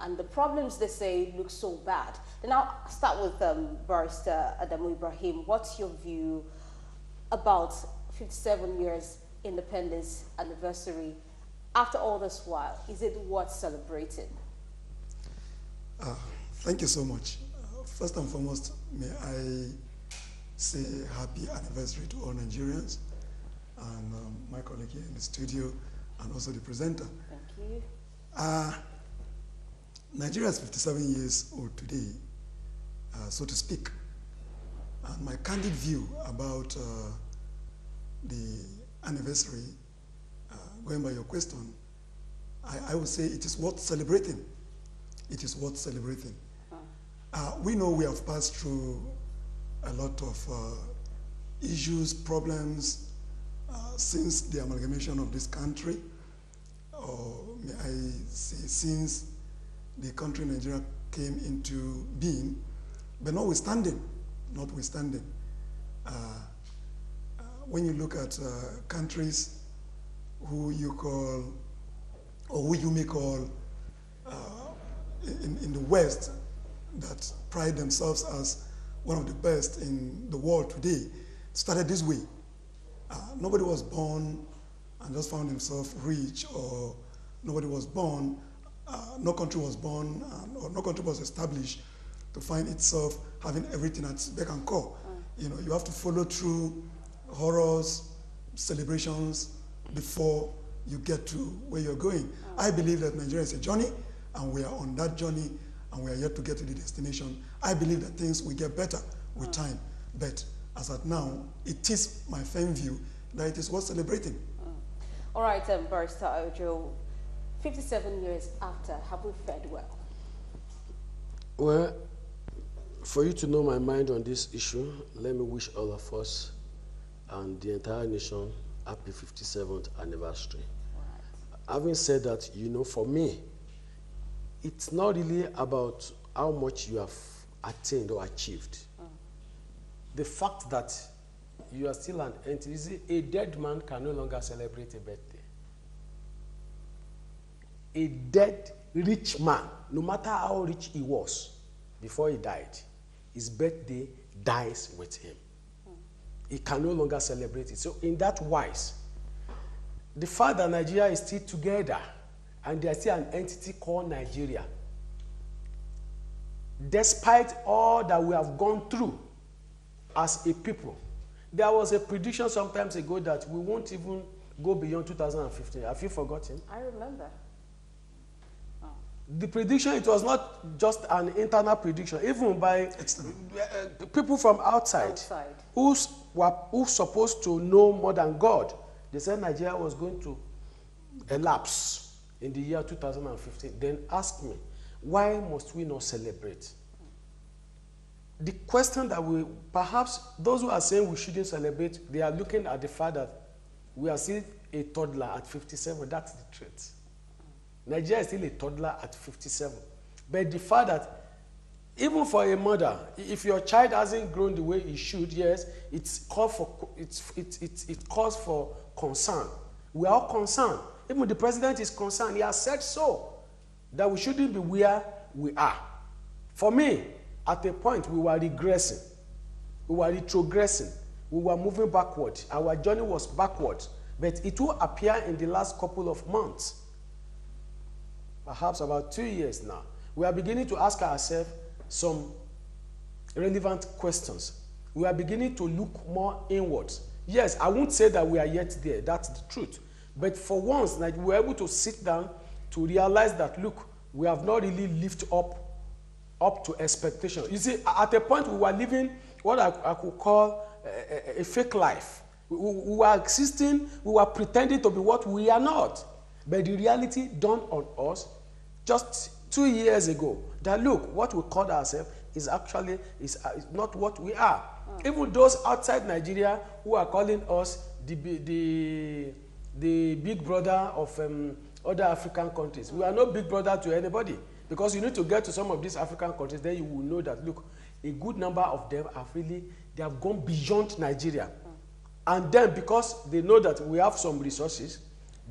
and the problems they say look so bad. Then I'll start with Barrister Adamu Ibrahim. What's your view about 57 years independence anniversary? After all this while, is it worth celebrating? Thank you so much. First and foremost, may I say happy anniversary to all Nigerians and my colleague here in the studio and also the presenter. Thank you. Nigeria is 57 years old today, so to speak. And my candid view about the anniversary, going by your question, I would say it is worth celebrating. It is worth celebrating. We know we have passed through a lot of issues, problems since the amalgamation of this country, or may I say since the country Nigeria came into being. But notwithstanding, when you look at countries who you call, or who you may call in the West, that pride themselves as one of the best in the world today, started this way. Nobody was born and just found himself rich, or nobody was born, no country was born, or no country was established to find itself having everything at beck and call. You know, you have to follow through horrors, celebrations before you get to where you're going. I believe that Nigeria is a journey, and we are on that journey, and we are yet to get to the destination. I believe that things will get better with time, but as at now, it is my firm view that it is worth celebrating. All right, Barrister Ojo, 57 years after, have we fared well? Well, for you to know my mind on this issue, let me wish all of us and the entire nation happy 57th anniversary. Right. Having said that, you know, for me, it's not really about how much you have attained or achieved. The fact that you are still an entity, a dead man can no longer celebrate a birthday. A dead rich man, no matter how rich he was before he died, his birthday dies with him. He can no longer celebrate it. So in that wise, the fact that Nigeria is still together and there's still an entity called Nigeria, despite all that we have gone through as a people, there was a prediction some time ago that we won't even go beyond 2015. Have you forgotten? I remember. The prediction, it was not just an internal prediction, even by people from outside. Who's supposed to know more than God. They said Nigeria was going to elapse in the year 2015. Then ask me, why must we not celebrate? The question that perhaps those who are saying we shouldn't celebrate, they are looking at the fact that we are still a toddler at 57. That's the truth. Nigeria is still a toddler at 57. But the fact that even for a mother, if your child hasn't grown the way it should, yes, it calls for concern. We are all concerned. Even the president is concerned. He has said so, that we shouldn't be where we are. For me, at a point, we were regressing. We were retrogressing. We were moving backward. Our journey was backward. But it will appear in the last couple of months, perhaps about 2 years now, we are beginning to ask ourselves some relevant questions. We are beginning to look more inwards. Yes, I won't say that we are yet there. That's the truth. But for once, like, we were able to sit down to realize that, look, we have not really lived up to expectation. You see, at a point, we were living what I could call a fake life. We were existing, we were pretending to be what we are not. But the reality dawned on us just 2 years ago that, look, what we called ourselves is actually is not what we are. Even those outside Nigeria who are calling us the big brother of other African countries. We are no big brother to anybody, because you need to get to some of these African countries, then you will know that, look, a good number of them they have gone beyond Nigeria. And then because they know that we have some resources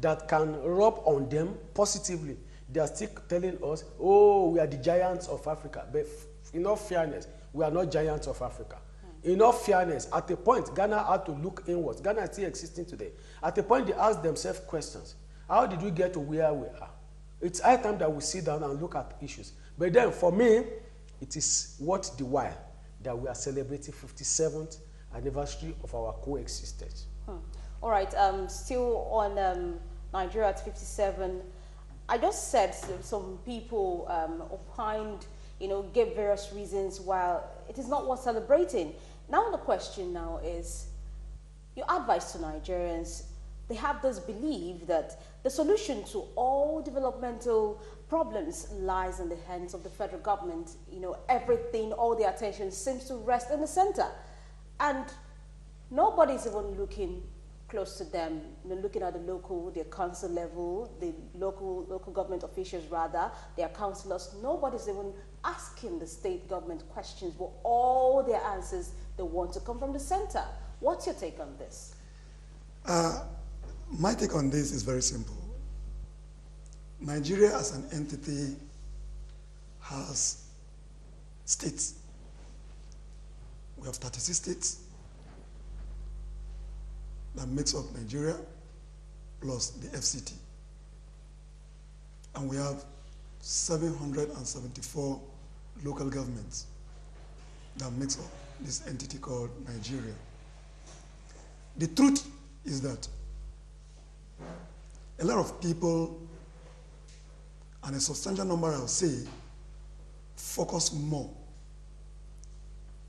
that can rub on them positively, they are still telling us, oh, we are the giants of Africa. But in all fairness, we are not giants of Africa. In all fairness, at a point, Ghana had to look inwards. Ghana is still existing today. At a point, they asked themselves questions. How did we get to where we are? It's high time that we sit down and look at issues. But then, for me, it is worth the while that we are celebrating 57th anniversary of our coexistence. All right, still on Nigeria at 57, I just said some people opined, gave various reasons why it is not worth celebrating. Now the question now is, your advice to Nigerians. They have this belief that the solution to all developmental problems lies in the hands of the federal government. Everything, all the attention seems to rest in the center. And nobody's even looking close to them, looking at their council level, the local government officials rather, their councillors. Nobody's even asking the state government questions, but all their answers, they want to come from the center. What's your take on this? My take on this is very simple. Nigeria as an entity has states. We have 36 states that makes up Nigeria plus the FCT. And we have 774 local governments that makes up this entity called Nigeria. The truth is that a lot of people, and a substantial number, I would say, focus more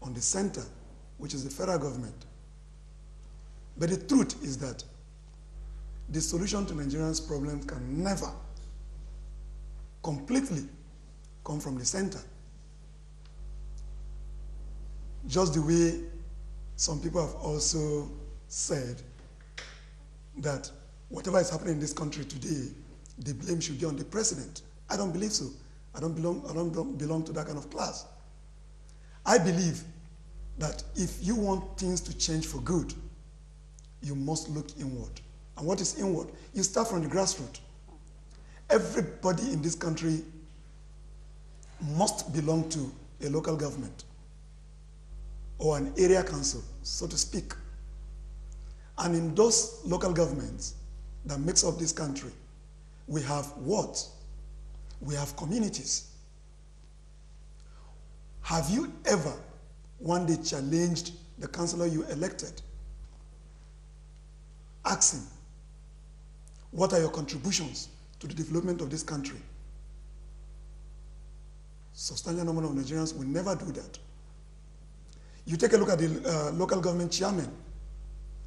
on the center, which is the federal government. But the truth is that the solution to Nigerians' problems can never completely come from the center. Just the way some people have also said that whatever is happening in this country today, the blame should be on the president. I don't believe so. I don't belong to that kind of class. I believe that if you want things to change for good, you must look inward. And what is inward? You start from the grassroots. Everybody in this country must belong to a local government or an area council, so to speak. And in those local governments that makes up this country, we have wards, we have communities. Have you ever one day challenged the councillor you elected? Ask him, what are your contributions to the development of this country? Substantial number of Nigerians will never do that. You take a look at the local government chairman,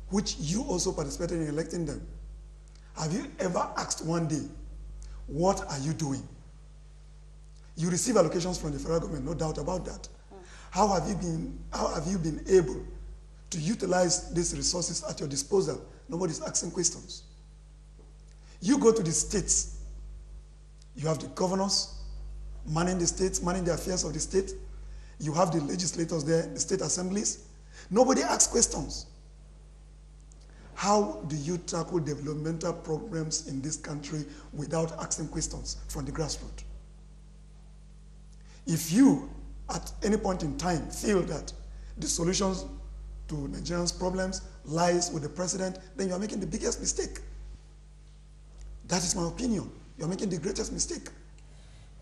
which you also participated in electing them. Have you ever asked one day, what are you doing? You receive allocations from the federal government, no doubt about that. How have you been able to utilize these resources at your disposal? Nobody's asking questions. You go to the states, you have the governors manning the states, manning the affairs of the state. You have the legislators there, the state assemblies. Nobody asks questions. How do you tackle developmental problems in this country without asking questions from the grassroots? If you, at any point in time, feel that the solutions to Nigerians' problems lies with the president, then you are making the biggest mistake. That is my opinion. You are making the greatest mistake.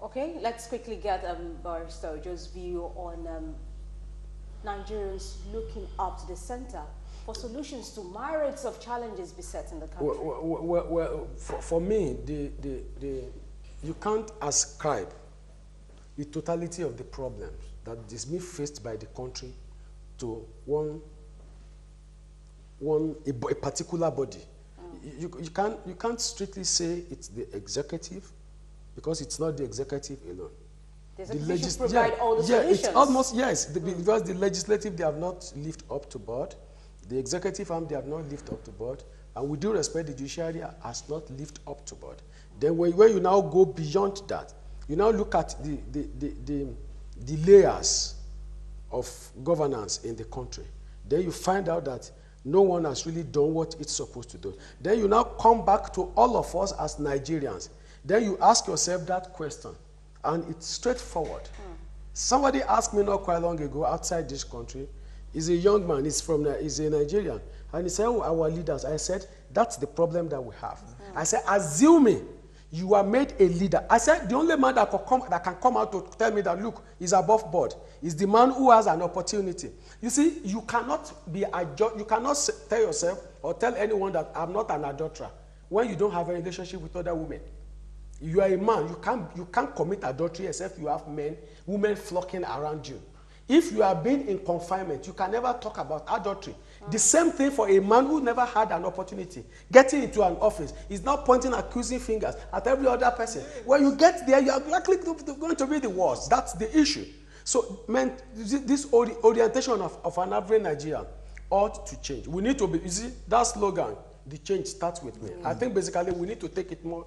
Okay, let's quickly get Barrister Ojo's view on Nigerians looking up to the center for solutions to myriads of challenges besetting the country. Well, for me, you can't ascribe the totality of the problems that is being faced by the country to a particular body. You can't strictly say it's the executive, because it's not the executive alone. The executive provide all the solutions. It's almost, yes, because the legislative, they have not lived up to board. The executive arm, they have not lived up to board. And with due respect, the judiciary has not lived up to board. Then when you now go beyond that, you now look at the layers of governance in the country. Then you find out that no one has really done what it's supposed to do. Then you now come back to all of us as Nigerians. Then you ask yourself that question, and it's straightforward. Somebody asked me not quite long ago outside this country. He's a young man, he's a Nigerian. And he said, oh, our leaders. I said, that's the problem that we have. I said, assuming you are made a leader. I said, the only man that can come out to tell me that, look, he's above board is the man who has an opportunity. You see, you cannot you cannot tell yourself or tell anyone that I'm not an adulterer when you don't have a relationship with other women. You are a man, you can't commit adultery except you have women flocking around you. If you are being in confinement, you can never talk about adultery. The same thing for a man who never had an opportunity. Getting into an office is not pointing accusing fingers at every other person. When you get there, you are likely going to be the worst. That's the issue. So, man, this orientation of an average Nigerian ought to change. We need to be, you see, that slogan, the change starts with me. I think basically we need to take it more